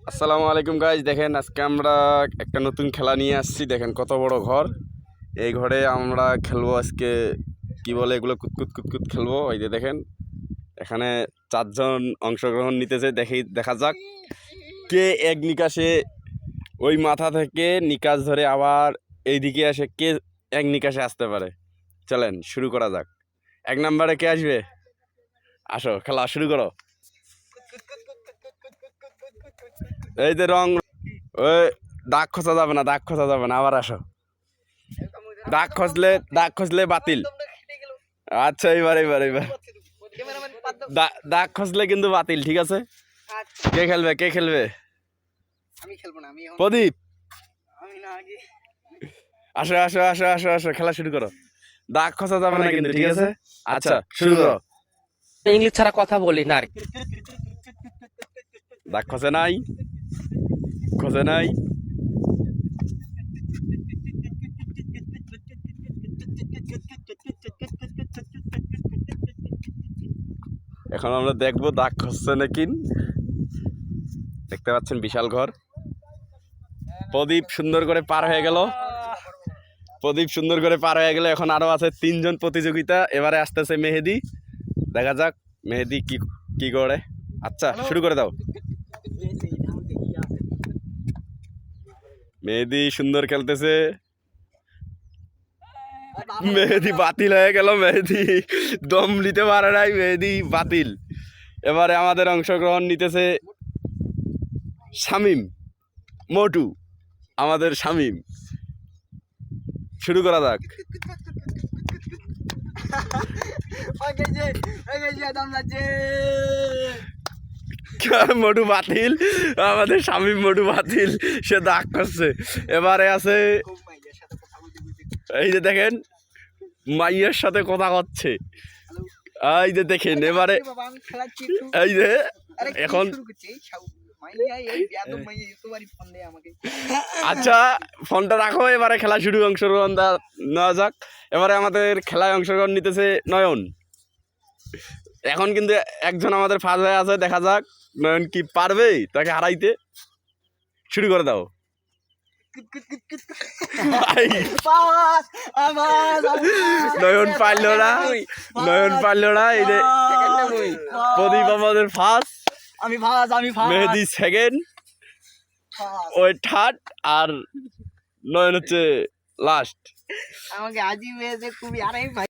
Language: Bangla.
আসসালামু আলাইকুম গাইজ, দেখেন আজকে আমরা একটা নতুন খেলা নিয়ে আসছি। দেখেন কত বড় ঘর। এই ঘরে আমরা খেলবো আজকে, কি বলে এগুলো, কুতকুত কুতকুত খেলবো। এই যে দেখেন এখানে 4 জন অংশগ্রহণ নিতেছে। দেখা যাক কে এক নিকাশে ওই মাথা থেকে নিকাশ ধরে আবার এইদিকে আসে, কে এক নিকাশে আসতে পারে। চলেন শুরু করা যাক। 1 নম্বরে কে আসবে? আসো, খেলা শুরু করো। এই যে রং, ওই দাগ খসা যাবে না, দাগ খসা যাবে না, আবার আসো। দাগ খসলে বাতিল। আচ্ছা, এবার দাগ খসলে কিন্তু বাতিল, ঠিক আছে? কে খেলবে? প্রদীপ, আসো আসো আসো আসো আসো, খেলা শুরু করো। দাগ খসা যাবে না কিন্তু, ঠিক আছে? আচ্ছা, শুরু করো। ইংলিশ ছাড়া কথা বলি না। দাগ খসে নাই। এখন আমরা দেখবো দাগ খসছে নাকি। দেখতে পাচ্ছেন বিশাল ঘর। প্রদীপ সুন্দর করে পার হয়ে গেল। এখন আরো আছে 3 জন প্রতিযোগিতা। এবারে আসতেছে মেহেদি। দেখা যাক মেহেদি কি করে। আচ্ছা, শুরু করে দাও। মেহেদি সুন্দর খেলতেছে। মেহেদি বাতিল হয়ে গেল। মেহেদি দম নিতে পারে নাই, মেহেদি বাতিল। এবারে আমাদের অংশগ্রহণ নিতেছে শামিম, মোটু, আমাদের শামিম। শুরু করা যাক। মোটু বাতিল, আমাদের শামিম মোটু বাতিল, সে দাগ করছে। এবারে আছে, এই যে দেখেন মাইয়ের সাথে কথা করছে। এই যে দেখেন এবারে, এই যে এখন আচ্ছা ফোনটা রাখো, এবারে খেলা শুরু, অংশগ্রহণ নেওয়া যাক। এবারে আমাদের খেলায় অংশগ্রহণ নিতেছে নয়ন। এখন কিন্তু একজন আমাদের ফাঁস হয়ে আছে, দেখা যাক নয়ন কি পারবে তাকে হারাইতে। শুরু করে দাও। নয়ন পারল না। এই যে প্রদীপ আমাদের ফার্স্ট, মেহেদি সেকেন্ড, ওই থার্ড, আর নয়ন হচ্ছে লাস্ট। আমাকে আজি মেয়েছে খুবই, আরে ভাই